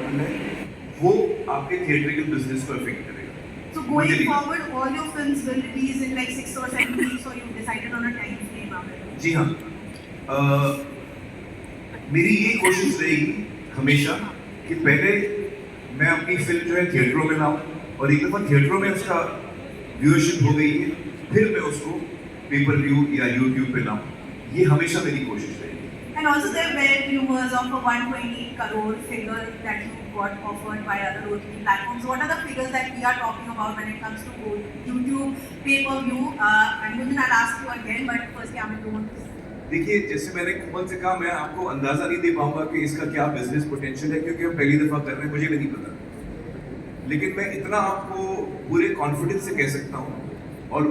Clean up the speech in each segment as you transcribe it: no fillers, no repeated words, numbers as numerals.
Model है वो आपके थिएट्रिकल बिजनेस को अफेक्ट करेगा। So going forward, all your films will release in like 6 or 7 weeks, or you decided on a time frame of it? जी हाँ, मेरी ये कोशिश रहेगी हमेशा कि पहले मैं अपनी फिल्म जो है थिएटरों में लाऊं, और एक दफ़ा थिएटरों में उसका व्यूअरशिप हो गई है फिर मैं उसको पेपर व्यू या यूट्यूब पे लाऊं। ये हमेशा मेरी कोशिश रहेगी। And also there were rumors of a 120 crore figure that you got offered by other OTT platforms. What are the figures that we are talking about when it comes to YouTube pay-per-view? And maybe I'll ask you again, but first I'm going to. देखिए, जैसे मैंने कुमल से कहा, मैं आपको अंदाजा नहीं दे पाऊंगा कि इसका क्या बिजनेस पोटेंशियल है, क्योंकि हम पहली दफा कर रहे हैं, मुझे भी नहीं पता। लेकिन मैं इतना आपको पूरे कॉन्फिडेंस से कह सकता हूँ, और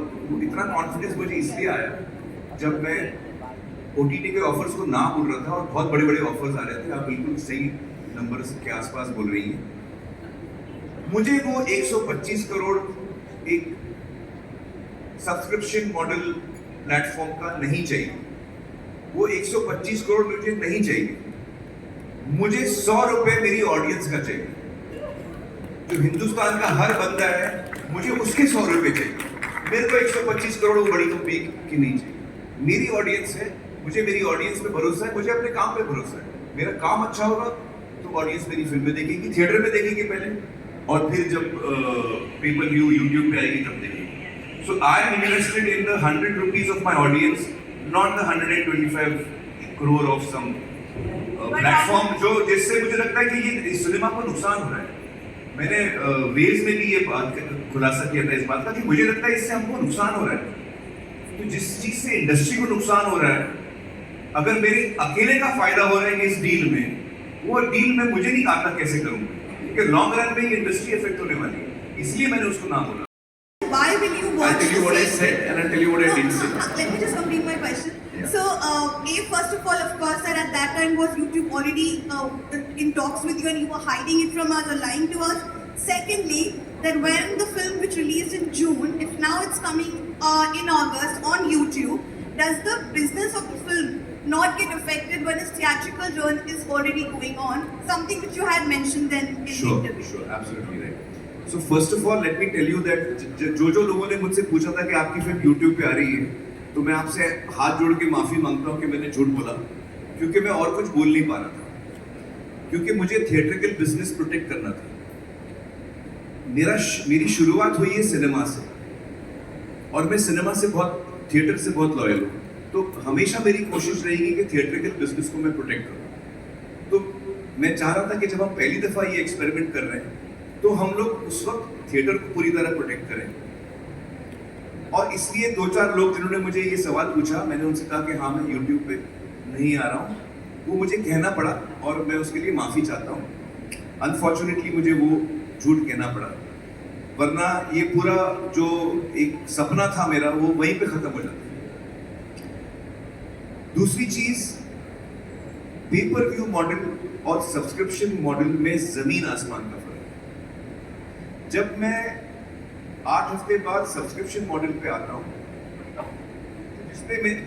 इतना कॉन्फिडेंस मुझे इसलिए आया जब मैं OTT के ऑफर्स को ना बोल रहा था और बहुत बड़े बड़े ऑफर्स आ रहे थे। आप बिल्कुल सही नंबर्स के आसपास बोल रही हैं। मुझे वो 125 करोड़ एक सब्सक्रिप्शन मॉडल प्लेटफॉर्म का नहीं चाहिए। वो 125 करोड़ मुझे नहीं चाहिए। मुझे 100 रुपए मेरी ऑडियंस का चाहिए। जो हिंदुस्तान का हर बंदा है, मुझे उसके 100 रुपए चाहिए। मेरे को 125 करोड़ वो बड़ी कंपनी की नहीं चाहिए। मेरी ऑडियंस है, मुझे मेरी ऑडियंस पे भरोसा है, मुझे अपने काम पे भरोसा है। मेरा काम अच्छा होगा तो ऑडियंस मेरी फिल्में देखेगी, थिएटर में देखेगी पहले, और फिर जब पेपर व्यू यूट्यूब पे आएगी तब देखेगी। So I am interested in the 100 rupees of my audience, not the 125 crore of some platform, जो जिससे मुझे लगता है कि ये सिनेमा को नुकसान हो रहा है। मैंने वेज में भी ये बात खुलासा किया था इस बात का कि मुझे लगता है इससे हमको नुकसान हो रहा है। तो जिस चीज से इंडस्ट्री को नुकसान हो रहा है, अगर मेरे अकेले का फायदा हो रहा है इस डील में, वो डील में मुझे नहीं आता कैसे करूंगा, क्योंकि लॉन्ग रन में ये इंडस्ट्री इफेक्ट होने वाली है। इसलिए मैंने उसको ना बोला। Why will you watch? I'll tell you what I said and I'll tell you what I didn't say. Let me just complete my question. Yeah. So, first of all, of course, that at that time was YouTube already in talks with you and you were hiding it from us or lying to us. Secondly, that when the film which released in June, if now it's coming in August on YouTube, does the business of the film not get affected when its theatrical run is already going on? Something which you had mentioned then in the interview. Sure, absolutely right. So first of all, let me tell you that जो लोगों ने मुझसे पूछा था कि आपकी film YouTube पे आ रही है, तो मैं आपसे हाथ जोड़ के माफी मांगता हूँ कि मैंने झूठ बोला, क्योंकि मैं और कुछ बोल नहीं पा रहा था, क्योंकि मुझे थिएट्रिकल बिजनेस प्रोटेक्ट करना था। मेरी शुरुआत हुई है सिनेमा से, और मैं सिनेमा से थिएटर से बहुत लॉयल हूँ, तो हमेशा मेरी कोशिश रहेगी कि थिएट्रिकल बिजनेस को मैं प्रोटेक्ट करूँ। तो मैं चाह रहा था कि जब हम पहली दफा ये एक्सपेरिमेंट कर रहे हैं, तो हम लोग उस वक्त थिएटर को पूरी तरह प्रोटेक्ट करें। और इसलिए 2-4 लोग जिन्होंने मुझे ये सवाल पूछा, मैंने उनसे कहा कि हाँ, मैं यूट्यूब पे नहीं आ रहा हूँ। वो मुझे कहना पड़ा और मैं उसके लिए माफ़ी चाहता हूँ। अनफॉर्चुनेटली मुझे वो झूठ कहना पड़ा, वरना ये पूरा जो एक सपना था मेरा, वो वहीं पे ख़त्म हो जाता। दूसरी चीज़, पेपर व्यू मॉडल और सब्सक्रिप्शन मॉडल में ज़मीन आसमान का फर्क है। जब मैं 8 हफ्ते बाद सब्सक्रिप्शन मॉडल पे आता हूँ,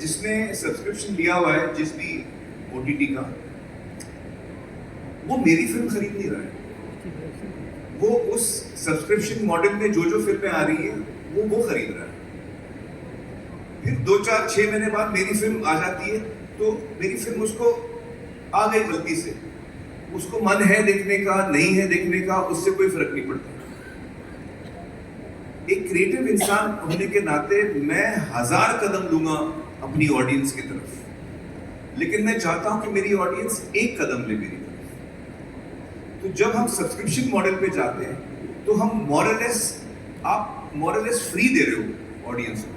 जिसने सब्सक्रिप्शन लिया हुआ है जिस भी OTT का, वो मेरी फिल्म खरीद नहीं रहा है। वो उस सब्सक्रिप्शन मॉडल में जो फिल्में आ रही है वो खरीद रहा है। फिर 2-4-6 महीने बाद मेरी फिल्म आ जाती है, तो मेरी फिल्म उसको आ गई गलती से, उसको मन है देखने का, नहीं है देखने का, उससे कोई फर्क नहीं पड़ता। एक क्रिएटिव इंसान होने के नाते मैं 1000 कदम लूंगा अपनी ऑडियंस की तरफ, लेकिन मैं चाहता हूं कि मेरी ऑडियंस 1 कदम ले मेरी तरफ। तो जब हम सब्सक्रिप्शन मॉडल पे जाते हैं, तो हम आप मोरलेस फ्री दे रहे हो ऑडियंस को।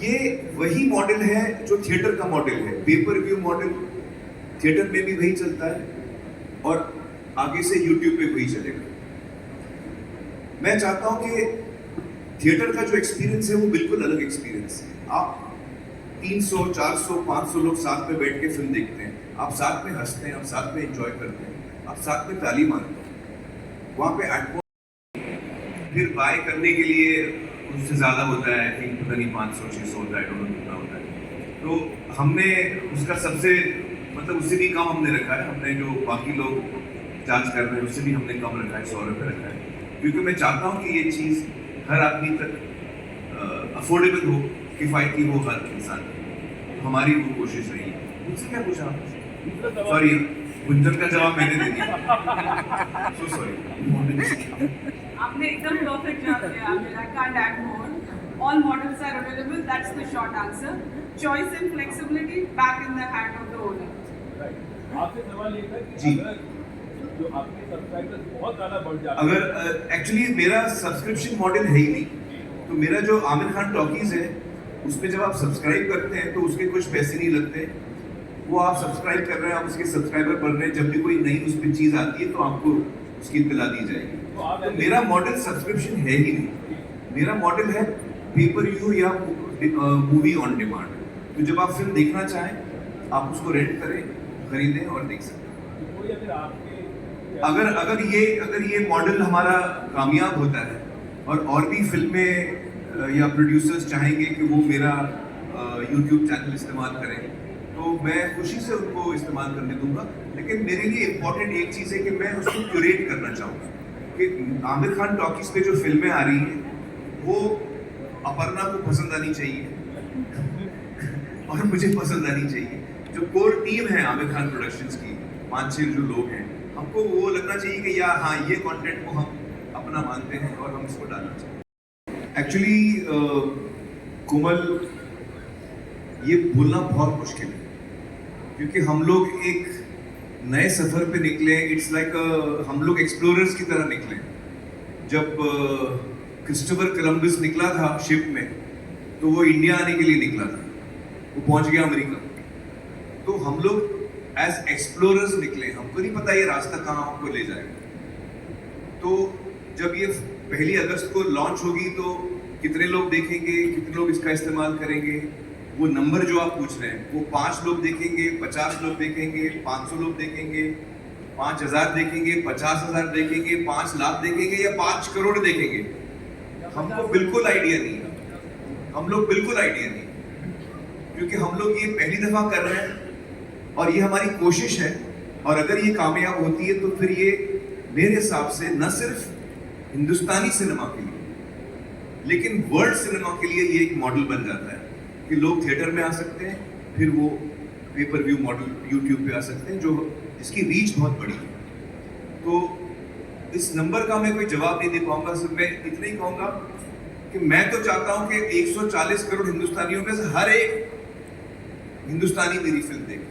ये वही मॉडल है जो थिएटर का मॉडल है। पेपर व्यू मॉडल थिएटर में भी वही चलता है और आगे से यूट्यूब पे वही चलेगा। मैं चाहता हूं कि थिएटर का जो एक्सपीरियंस है वो बिल्कुल अलग एक्सपीरियंस है। आप 300, 400, 500 लोग साथ में बैठ के फिल्म देखते हैं, आप साथ में हंसते हैं, आप साथ में एंजॉय करते हैं, आप साथ में ताली मारते हैं। वहाँ पे फिर बाय करने के लिए उससे ज़्यादा होता है, आई थिंक पता नहीं 500-600 होता है, डोनर कितना होता है। तो हमने उसका सबसे उससे भी कम हमने रखा है। हमने जो बाकी लोग चार्ज कर रहे हैं उससे भी हमने कम रखा है, 100 रुपये रखा है, क्योंकि मैं चाहता हूँ कि ये चीज़ हर आदमी तक अफोर्डेबल हो, किफ़ायती हो हर इंसान की। हमारी वो कोशिश रही है। मुझसे क्या पूछा आपने? सॉरी, गुंजन का जवाब मैंने दे दिया। So sorry. आपने एकदम perfect job किया Aamir. I can't add more. All models are available. That's the short answer. Choice and flexibility back in the hand of the owner. आपसे सवाल ये था जी। कि अगर जो आपके सब्सक्राइबर्स बहुत ज़्यादा बढ़ जाते हैं, अगर एक्चुअली मेरा सब्सक्रिप्शन मॉडल है ही नहीं, तो मेरा जो आमिर खान टॉकीज है उसमें जब आप सब्सक्राइब करते हैं तो उसके कुछ पैसे नहीं लगते। वो आप सब्सक्राइब कर रहे हैं, आप उसके सब्सक्राइबर बढ़ रहे हैं, जब भी कोई नई उस पर चीज़ आती है तो आपको उसकी इत्तला दी जाएगी। तो मेरा मॉडल सब्सक्रिप्शन है ही नहीं, मेरा मॉडल है पेपर व्यू या मूवी ऑन डिमांड। तो जब आप फिल्म देखना चाहें आप उसको रेंट करें, खरीदें और देख सकते हैं। कोई अगर आपके अगर ये मॉडल हमारा कामयाब होता है और भी फिल्में या प्रोड्यूसर्स चाहेंगे कि वो मेरा यूट्यूब चैनल इस्तेमाल करें तो मैं खुशी से उनको इस्तेमाल करने दूंगा। लेकिन मेरे लिए इम्पोर्टेंट एक चीज़ है कि मैं उसको क्यूरेट करना चाहूँगा कि आमिर खान टॉकीज पे जो फिल्में आ रही हैं वो अपर्णा को पसंद आनी चाहिए और मुझे पसंद आनी चाहिए। जो कोर टीम है आमिर खान प्रोडक्शंस की, 5-6 जो लोग हैं, हमको वो लगना चाहिए कि या हाँ ये कंटेंट को हम अपना मानते हैं और हम इसको डालना चाहिए। एक्चुअली कोमल, ये बोलना बहुत मुश्किल है क्योंकि हम लोग एक नए सफ़र पे निकले। इट्स लाइक हम लोग एक्सप्लोरर्स की तरह निकले। जब क्रिस्टोफर कोलंबस निकला था शिप में तो वो इंडिया आने के लिए निकला था, वो पहुंच गया अमेरिका। तो हम लोग एज एक्सप्लोरर्स निकले, हमको नहीं पता ये रास्ता कहाँ हमको ले जाएगा। तो जब ये 1 अगस्त को लॉन्च होगी तो कितने लोग देखेंगे, कितने लोग इसका इस्तेमाल करेंगे, वो नंबर जो आप पूछ रहे हैं वो 5 लोग देखेंगे, 50 लोग देखेंगे, 500 लोग देखेंगे, 5000 देखेंगे, 50,000 देखेंगे, 5 लाख देखेंगे या 5 करोड़ देखेंगे, हमको बिल्कुल आइडिया नहीं है। हम लोग बिल्कुल आइडिया नहीं, क्योंकि हम लोग ये पहली दफ़ा कर रहे हैं और ये हमारी कोशिश है। और अगर ये कामयाब होती है तो फिर ये मेरे हिसाब से न सिर्फ हिंदुस्तानी सिनेमा के लिए लेकिन वर्ल्ड सिनेमा के लिए ये एक मॉडल बन जाता है कि लोग थिएटर में आ सकते हैं, फिर वो पेपर व्यू मॉडल यूट्यूब पे आ सकते हैं, जो इसकी रीच बहुत बड़ी है। तो इस नंबर का मैं कोई जवाब नहीं दे पाऊंगा, सिर्फ मैं इतना ही कहूँगा कि मैं तो चाहता हूँ कि 140 करोड़ हिंदुस्तानियों में से हर एक हिंदुस्तानी मेरी फिल्म देखे।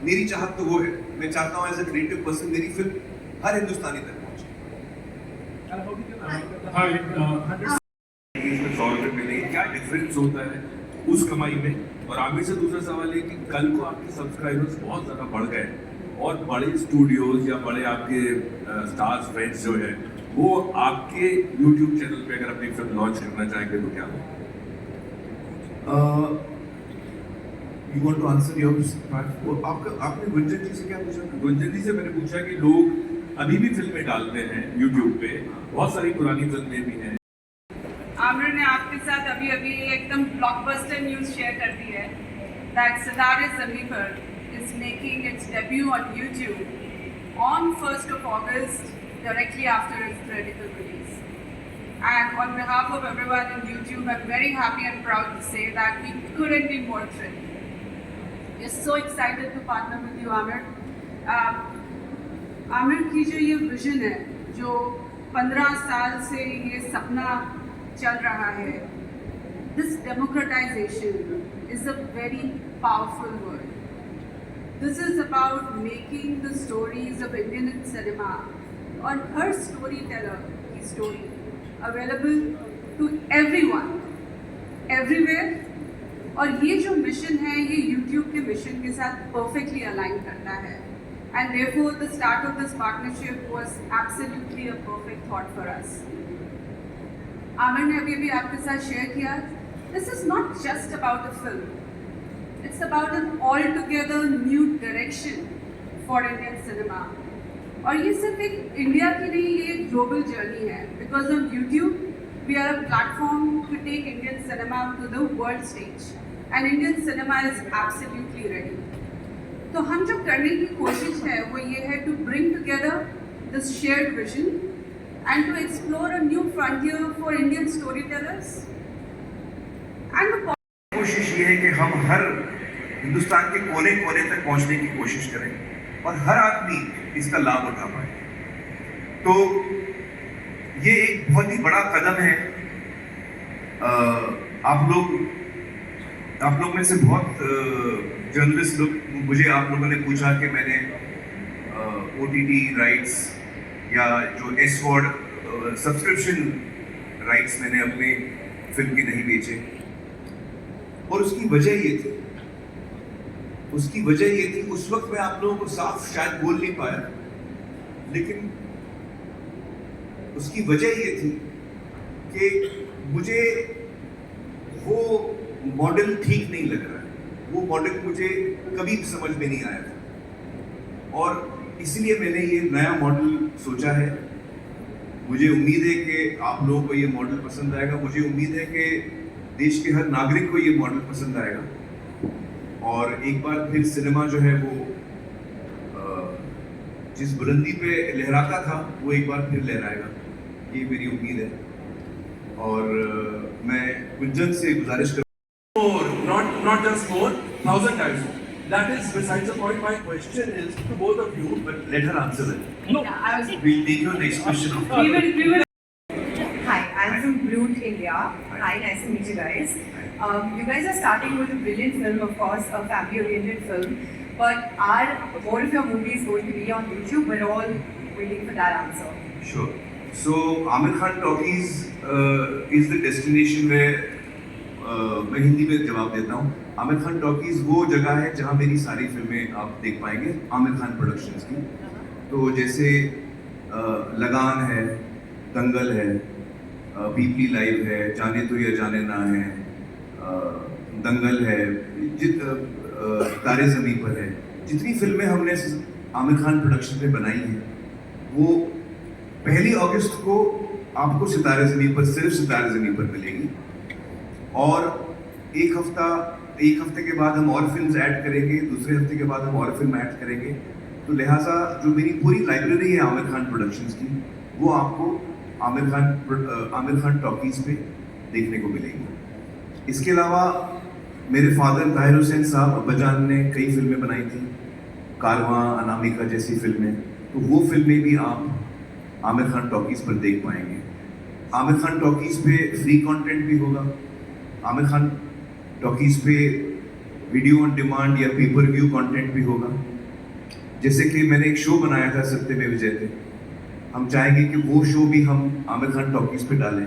मेरी चाहत तो वो है, मैं चाहता हूँ एज ए क्रिएटिव पर्सन मेरी फिल्म हर हिंदुस्तानी तक पहुँचे। 100 रुपये मिले, क्या डिफरेंस होता है उस कमाई में? और आमिर से दूसरा सवाल है कि कल को आपके सब्सक्राइबर्स बहुत ज़्यादा बढ़ गए और बड़े स्टूडियोज या बड़े आपके स्टार्स फ्रेंड्स जो है वो आपके यूट्यूब चैनल पे अगर अपनी फिल्म लॉन्च करना चाहेंगे तो क्या? You want to answer your part? आपने गुंजन जी से क्या पूछा था? गुंजन जी से मैंने पूछा कि लोग अभी भी फिल्में डालते हैं यूट्यूब पे, बहुत सारी पुरानी फिल्में भी हैं। आमिर ने आपके साथ अभी एकदम ब्लॉकबस्टर न्यूज़ शेयर कर दी है that Siddharth Zameen Par is making its debut on YouTube on 1st of August, directly after its theatrical release. And on behalf of everyone in YouTube, I'm very happy and proud to say that we couldn't be more thrilled. We're so excited to partner with you, Amir. Aamir की जो ये vision है, जो 15 साल से ये सपना चल रहा है, this democratization is a very powerful word. This is about making the stories of Indian cinema or her storyteller की story available to everyone, everywhere. और ये जो मिशन है ये YouTube के मिशन के साथ perfectly align करता है, and therefore the start of this partnership was absolutely a perfect thought for us. Aamir ने अभी आपके साथ शेयर किया, this is not just about a film, it's about an altogether new direction for Indian cinema. और ये सिर्फ एक India की नहीं, ये एक ग्लोबल जर्नी है. Because of YouTube, we are a platform to take Indian cinema to the world stage, and Indian cinema is absolutely ready. तो हम जो करने की कोशिश है वो ये है to bring together this shared vision and to explore a new frontier for Indian story tellers and कोशिश ये है कि हम हर हिंदुस्तान के कोने कोने तक पहुंचने की कोशिश करें और हर आदमी इसका लाभ उठा पाए। तो ये एक बहुत ही बड़ा कदम है। आप लोग में से बहुत जर्नलिस्ट लोग, मुझे आप लोगों ने पूछा कि मैंने OTT राइट्स या जो S-Word सब्सक्रिप्शन राइट्स मैंने अपने फिल्म के नहीं बेचे, और उसकी वजह ये थी उस वक्त मैं आप लोगों को साफ शायद बोल नहीं पाया, लेकिन उसकी वजह ये थी कि मुझे वो मॉडल ठीक नहीं लग रहा है। वो मॉडल मुझे कभी भी समझ में नहीं आया था, और इसलिए मैंने ये नया मॉडल सोचा है। मुझे उम्मीद है कि आप लोगों को ये मॉडल पसंद आएगा। मुझे उम्मीद है कि देश के हर नागरिक को ये मॉडल पसंद आएगा, और एक बार फिर सिनेमा जो है वो जिस बुलंदी पे लहराता था वो एक बार फिर लहराएगा, ये मेरी उम्मीद है। और मैं गुंजन से गुजारिश कर More, not just more, 1,000 times more. That is besides the point. My question is to both of you. but let her answer that. No, I was We'll take your next question. we will Hi, I'm from Brute India. Hi, nice to meet you guys. You guys are starting with a brilliant film, of course, a family-oriented film. But are more of your movies going to be on YouTube? We're all waiting for that answer. Sure. So Amir Khan Talkies is the destination where मैं हिंदी में जवाब देता हूँ। Aamir Khan talkies वो जगह है जहाँ मेरी सारी फिल्में आप देख पाएंगे आमिर खान प्रोडक्शंस की। तो जैसे लगान है, दंगल है, पीपली लाइव है, जाने तो या जाने ना है, दंगल है, तारे ज़मीं पर है, जितनी फिल्में हमने आमिर खान प्रोडक्शन में बनाई हैं वो 1 अगस्त को आपको सितारे ज़मीं पर, सिर्फ सितारे ज़मीं पर मिलेगी। और एक हफ्ते के बाद हम और फिल्म्स ऐड करेंगे, दूसरे हफ्ते के बाद हम और फिल्म ऐड करेंगे। तो लिहाजा जो मेरी पूरी लाइब्रेरी है आमिर खान प्रोडक्शंस की, वो आपको आमिर खान टॉकीज पे देखने को मिलेगी। इसके अलावा मेरे फादर ताहिर हुसैन साहब अब्बाजान ने कई फिल्में बनाई थी, कारवां, अनामिका जैसी फिल्में, तो वो फिल्में भी आप आमिर खान टॉकीज पर देख पाएंगे। आमिर खान टॉकीज पे फ्री कंटेंट भी होगा। आमिर खान टॉकीज पे वीडियो ऑन डिमांड या पेपर व्यू कंटेंट भी होगा। जैसे कि मैंने एक शो बनाया था सत्य में विजय थे, हम चाहेंगे कि वो शो भी हम आमिर खान टॉकीज पे डालें।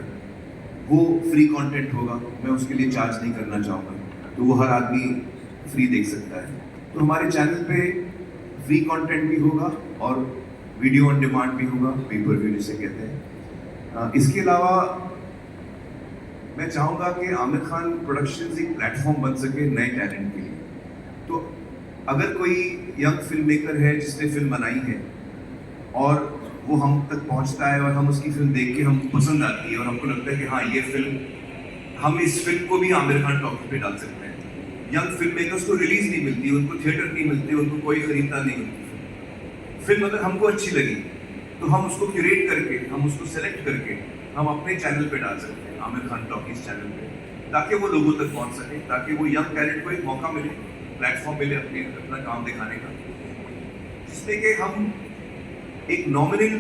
वो फ्री कंटेंट होगा, मैं उसके लिए चार्ज नहीं करना चाहूँगा, तो वो हर आदमी फ्री देख सकता है। तो हमारे चैनल पे फ्री कंटेंट भी होगा और वीडियो ऑन डिमांड भी होगा, पेपर व्यू जिसे कहते हैं। इसके अलावा मैं चाहूँगा कि आमिर खान प्रोडक्शंस एक प्लेटफॉर्म बन सके नए टैलेंट के लिए। तो अगर कोई यंग फिल्म मेकर है जिसने फिल्म बनाई है और वो हम तक पहुँचता है और हम उसकी फिल्म देख के हम पसंद आती है और हमको लगता है कि हाँ ये फिल्म, हम इस फिल्म को भी आमिर खान टॉकीज पे डाल सकते हैं। यंग फिल्म मेकर्स को रिलीज नहीं मिलती, उनको थिएटर नहीं मिलते, उनको कोई खरीदता नहीं होती। फिल्म अगर हमको अच्छी लगी तो हम उसको क्यूरेट करके, हम उसको सेलेक्ट करके हम अपने चैनल पे डाल सकते हैं, आमिर खान टॉकीज चैनल पे, ताकि वो लोगों तक पहुंच सके, ताकि वो यंग टैलेंट को एक मौका मिले, प्लेटफॉर्म मिले अपना काम दिखाने का, जिसमें कि हम एक नॉमिनल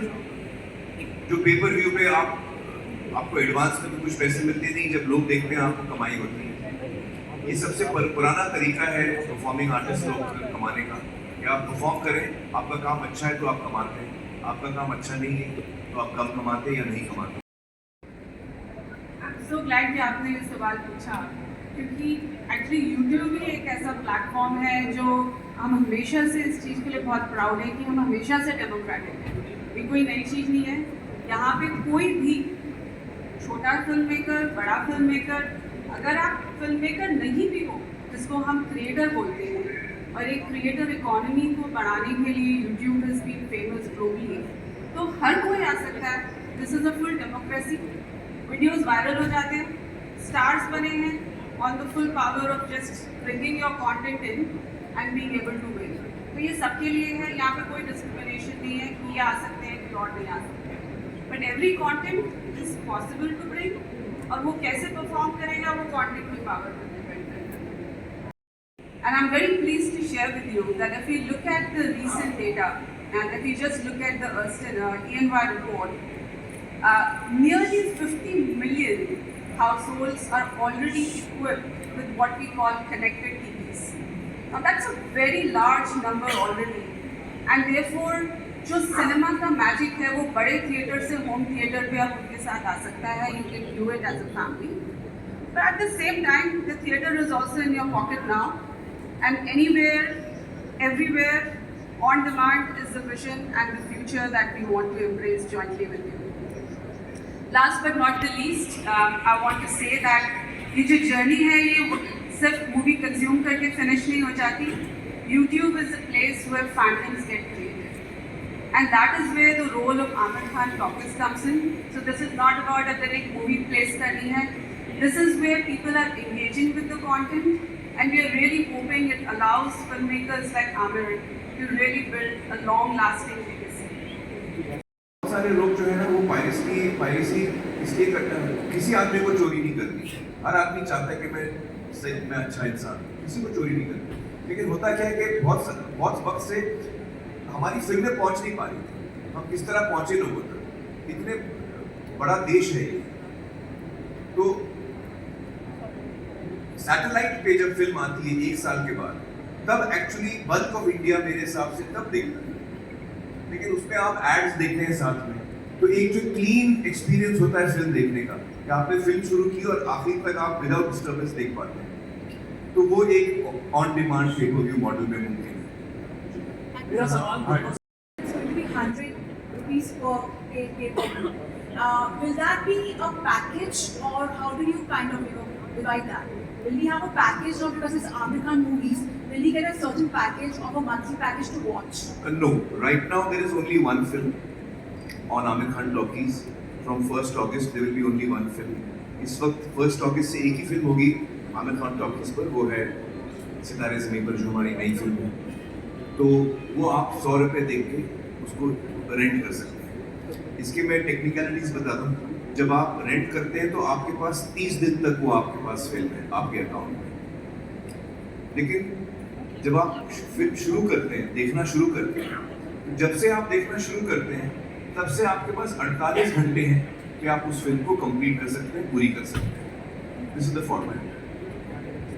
जो पेपर व्यू पे आपको एडवांस में तो कुछ पैसे मिलते नहीं, जब लोग देखते हैं आपको कमाई होती है। ये सबसे पुराना तरीका है परफॉर्मिंग आर्टिस्ट लोग कमाने का, कि आप परफॉर्म करें, आपका काम अच्छा है तो आप कमाते हैं, आपका काम अच्छा नहीं है तो आप कम कमाते या नहीं कमाते। सो ग्लैड कि आपने ये सवाल पूछा, क्योंकि एक्चुअली यूट्यूब भी एक ऐसा प्लेटफॉर्म है जो हम हमेशा से इस चीज़ के लिए बहुत प्राउड है कि हम हमेशा से डेमोक्रेटिक हैं। ये कोई नई चीज़ नहीं है। यहाँ पे कोई भी छोटा फिल्म मेकर, बड़ा फिल्म मेकर, अगर आप फिल्म मेकर नहीं भी हो, जिसको हम क्रिएटर बोलते हैं, और एक क्रिएटर इकोनॉमी को बढ़ाने के लिए YouTube has been famous globally, तो हर कोई आ सकता है। This is a full democracy. Videos viral हो जाते हैं, स्टार्स बने हैं, on the full power of just bringing your content in and being able to win. तो ये सबके लिए है, यहाँ पे कोई डिस्क्रिमिनेशन नहीं है कि ये आ सकते हैं कि और नहीं आ सकते हैं, but every content is possible to bring, और वो कैसे परफॉर्म करेगा वो कंटेंट की पावर पर डिपेंड करेगा. And I'm very pleased to share with you that if we look at the recent data and if we just look at the EY report, nearly 50 million households are already equipped with what we call connected TVs. Now that's a very large number already, and therefore जो cinema का magic है वो बड़े theatre से home theatre पे आप उनके साथ आ सकता है. You can view it as a family, but at the same time the theater is also in your pocket now, and anywhere, everywhere, on demand is the vision and the future that we want to embrace jointly with you. Last but not the least, I want to say that ये जो journey है ये सिर्फ movie consume करके finish नहीं हो जाती. YouTube is a place where fandoms get created, and that is where the role of Aamir Khan Talkies comes in. So this is not about अगर एक movie place करनी है. This is where people are engaging with the content, and we are really hoping it allows filmmakers like Aamir to really build a long-lasting legacy. बहुत सारे लोग जो है ना वो पायरेसी इसलिए करते हैं, किसी आदमी को चोरी नहीं करनी. हर आदमी चाहता है कि मैं अच्छा इंसान हूँ, किसी को चोरी नहीं करनी. लेकिन होता क्या है कि बहुत वक्त से हमारी फिल्में पहुंच नहीं पा रही थी. हम किस तरह पहुंचे लोगों तक? इतने बड़ा देश है ये. तो सैटेलाइट पे जब फिल्म आती है 1 साल के बाद, तब एक्चुअली बल्क ऑफ इंडिया मेरे हिसाब से तब देखता है. लेकिन उसमें आप एड्स देखते हैं साथ में, तो एक जो क्लीन एक्सपीरियंस होता है फिल्म देखने का, कि आपने फिल्म शुरू की और आखिर तक आप विदाउट डिस्टर्बेंस देख पाते हैं, तो वो एक ऑन डिमांड पे व्यू मॉडल में मुमकिन है. मेरा सवाल It's going to be 100 rupees per pay. Will that be a package, or how do you kind of divide that? Will we have a package, or because it's Aamir Khan movies, will he get a certain package of a monthly package to watch? No, right now there is only one film on Aamir Khan Talkies. From 1st August there will be only one film. इस वक्त 1st August से एक ही film होगी Aamir Khan talkies पर, वो है सितारे ज़मीन पर, जो हमारी नई फिल्म है. तो वो आप 100 रुपये देख के उसको रेंट कर सकते हैं. इसके मैं टेक्निकलिटीज़ बता दूँ. जब आप रेंट करते हैं तो आपके पास 30 दिन तक वो आपके पास फिल्म है आपके अकाउंट में. लेकिन जब आप फिल्म शुरू करते हैं, देखना शुरू करते हैं, जब से आप देखना शुरू करते हैं तब से आपके पास 48 घंटे हैं कि आप उस फिल्म को कंप्लीट कर सकते हैं, पूरी कर सकते हैं. This is the format.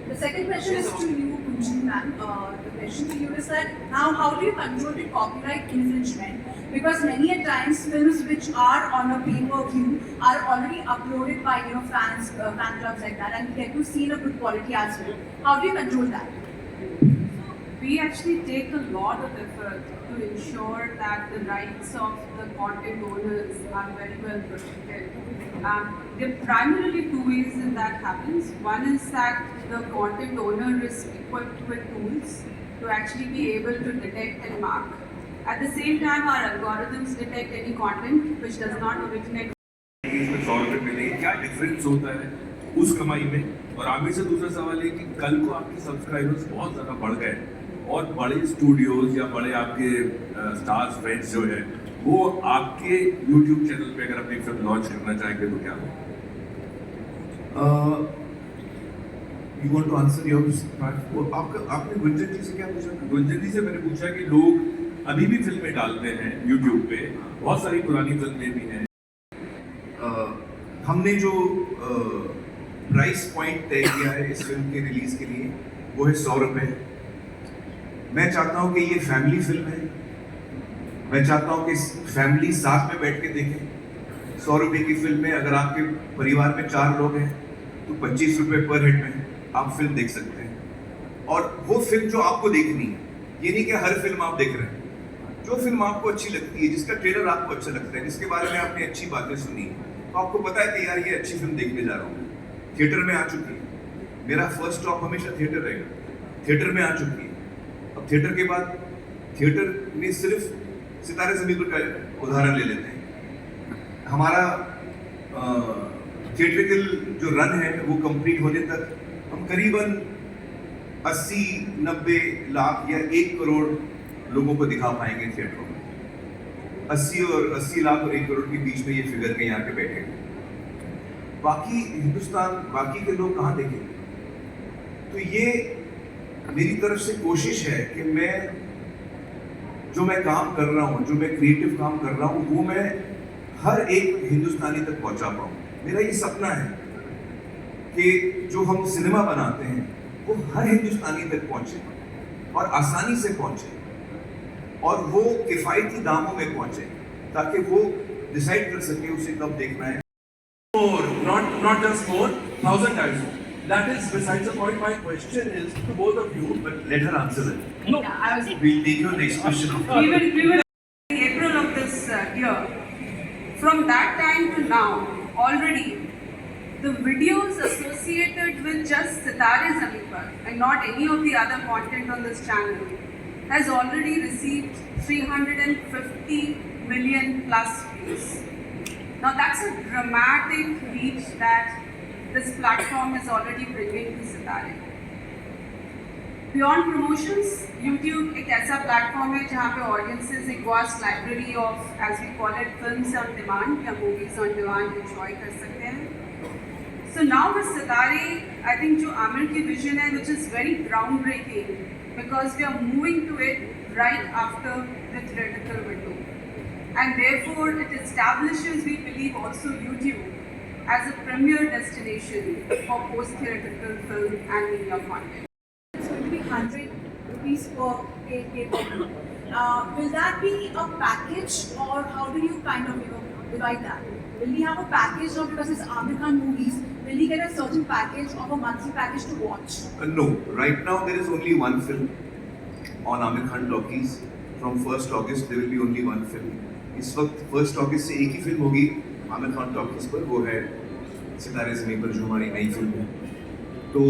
The second question is to you, Kunjin ma'am. The question to you is that now how do you control the copyright infringement? Because many a times films which are on a pay-per-view are already uploaded by fans, fan clubs like that, and we get to see in a good quality as well. How do you control that? We actually take a lot of effort to ensure that the rights of the content owners are very well protected. There are primarily two ways in that happens. One is that the content owner is equipped with tools to actually be able to detect and mark. At the same time, our algorithms detect any content which does not originate. इसमें 100 रुपये मिलेंगे, क्या difference होता है उस कमाई में? और आमिर से दूसरा सवाल है कि कल को आपके सब्सक्राइबर्स बहुत ज़्यादा बढ़ गए और बड़े स्टूडियोज या बड़े आपके स्टार्स फ्रेंड्स जो है वो आपके YouTube चैनल पे अगर अपनी फिल्म लॉन्च करना चाहेंगे तो क्या होगा? You want to answer your part? आपने गुंजन जी से क्या पूछा? गुंजन जी से मैंने पूछा कि लोग अभी भी फिल्में डालते हैं YouTube पे, बहुत सारी पुरानी फिल्में भी हैं. हमने जो प्राइस पॉइंट तय किया है इस फिल्म के रिलीज के लिए वो है 100 रुपये. मैं चाहता हूँ कि ये फैमिली फिल्म है. मैं चाहता हूँ कि फैमिली साथ में बैठ के देखें. 100 रुपये की फिल्म में अगर आपके परिवार में 4 लोग हैं तो 25 रुपये पर हेड में आप फिल्म देख सकते हैं. और वो फिल्म जो आपको देखनी है, ये नहीं कि हर फिल्म आप देख रहे हैं. जो फिल्म आपको अच्छी लगती है, जिसका ट्रेलर आपको अच्छा लगता है, जिसके बारे में आपने अच्छी बातें सुनी है, तो आपको पता है कि यार ये अच्छी फिल्म देखने जा रहा हूँ. थिएटर में आ चुकी है, मेरा फर्स्ट स्टॉप हमेशा थिएटर रहेगा. थिएटर में आ चुकी है. अब थिएटर के बाद थिएटर में सिर्फ सितारे ज़मीन पर का उदाहरण ले लेते हैं. हमारा थिएट्रिकल जो रन है वो कंप्लीट होने तक हम करीबन 80-90 लाख या 1 करोड़ लोगों को दिखा पाएंगे थिएटरों में। 80 लाख और 1 करोड़ के बीच में ये फिगर कहीं आके बैठे। बाकी हिंदुस्तान, बाकी के लोग कहाँ देखेंगे? तो ये मेरी तरफ से कोशिश है कि मैं काम कर रहा हूँ, जो मैं क्रिएटिव काम कर रहा हूँ, वो मैं हर एक हिंदुस्तानी तक पहुँचा पाऊँ। मेरा ये सपना है कि जो हम सिनेमा बनाते हैं वो हर हिंदुस्तानी तक पहुँचे और आसानी से पहुँचे और वो किफ़ायती दामों में पहुँचे, ताकि वो डिसाइड कर सके उसे कब देखना है। More, not just more, 1,000 times more. That is besides the point. My question is to both of you. But let her answer that. No, I was. We'll take your next question. We will in April of this year. From that time to now, already the videos associated with just Sitare Zameen Par and not any of the other content on this channel has already received 350 million plus views. Now that's a dramatic reach that this platform is already bringing to Sitare. Beyond promotions, YouTube एक ऐसा platform है जहाँ पे audiences एक vast library of, as we call it, films on demand या movies on demand enjoy कर सकते हैं. So now with Sitare, I think जो आमिर की vision है, which is very groundbreaking, because we are moving to it right after the theatrical window. And therefore, it establishes, we believe, also YouTube as a premier destination for post-theatrical film and media content. It's going to be 100 rupees per pay-per-view. Will that be a package, or how do you kind of divide that? Will he have a package, or because it's Aamir Khan movies, will he get a certain package of a monthly package to watch? No, right now there is only one film on Aamir Khan Talkies. From 1st August there will be only one film. इस वक्त 1 अगस्त से एक ही film होगी Aamir Khan talkies पर, वो है सितारे ज़मीन पर, जो हमारी नई फिल्म है। तो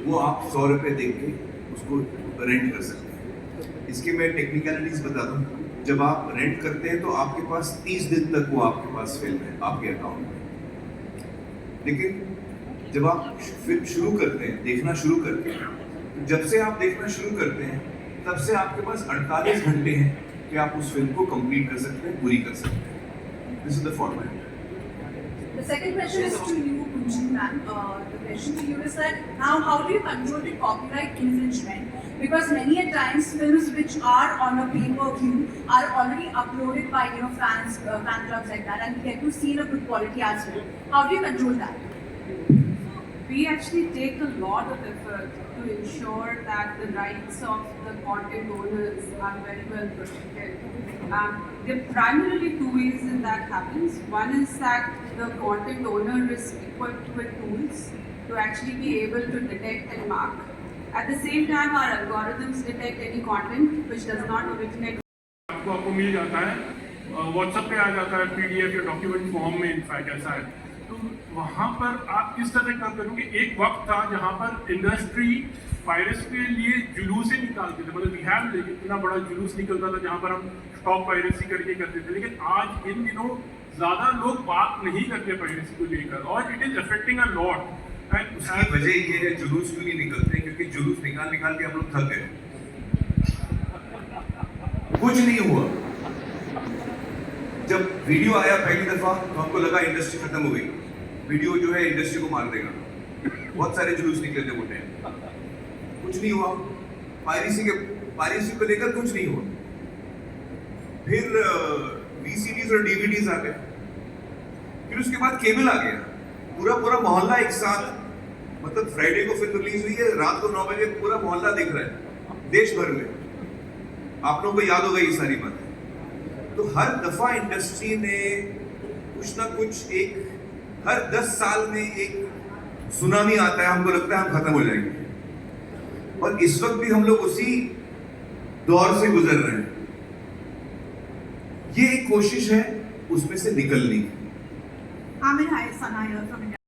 वो आप 100 रुपये देख के उसको रेंट कर सकते हैं। इसके मैं टेक्निकलिटीज़ बता दूँ। जब आप रेंट करते हैं तो आपके पास 30 दिन तक वो आपके पास फिल्म है आपके अकाउंट में। लेकिन जब आप फिल्म शुरू करते हैं, देखना शुरू करते हैं, जब से आप देखना शुरू करते हैं तब से आपके पास 48 घंटे हैं कि आप उस फिल्म को कंप्लीट कर सकते हैं, पूरी कर सकते हैं। This is the format. The second question is to you, Kunjin ma'am. The question to you is that now how do you control the copyright infringement? Because many a times films which are on a pay-per-view are already uploaded by fans, fan clubs like that, and we get to see in a good quality as well. How do you control that? We actually take a lot of effort to ensure that the rights of the content owners are very well protected. There are primarily two ways in that happens. One is that the content owner is equipped with tools to actually be able to detect and mark. At the same time, our algorithms detect any content which does not originate. आपको मिल जाता है, WhatsApp पे आ जाता है PDF या document form में in fact ऐसा है। तो वहाँ पर आप किस तरह करते हो कि एक वक्त था जहाँ पर इंडस्ट्री पायरेसी के लिए जुलूस ही निकालते थे, मतलब बिहार इतना बड़ा जुलूस निकलता था जहाँ पर हम स्टॉप पायरेसी करके करते थे। लेकिन आज इन दिनों ज़्यादा लोग बात नहीं करते पायरेसी को लेकर, और it is affecting a lot. उसकी वजह ये है जुलूस क्यों नहीं निकलते, क्योंकि जुलूस निकाल के हम लोग थक गए। कुछ नहीं हुआ। जब वीडियो आया पहली दफा तो हमको लगा इंडस्ट्री खत्म हो गई, वीडियो जो है इंडस्ट्री को मार देगा। बहुत सारे जुलूस निकले थे वो टाइम, कुछ नहीं हुआ। पायरेसी को लेकर कुछ नहीं हुआ। फिर VCDs और DVDs आ गए, फिर उसके बाद केबल आ गया। पूरा मोहल्ला एक साथ, मतलब फ्राइडे को फिल्म रिलीज हुई है, रात को 9 बजे पूरा मोहल्ला दिख रहा है देश भर में। आप लोगों को याद होगा ये सारी बात। तो हर दफा इंडस्ट्री ने कुछ ना कुछ, एक हर 10 साल में एक सुनामी आता है, हमको लगता है हम खत्म हो जाएंगे, और इस वक्त भी हम लोग उसी दौर से गुजर रहे हैं। ये एक कोशिश है उसमें से निकलने की। Aamir, hi, Sana here from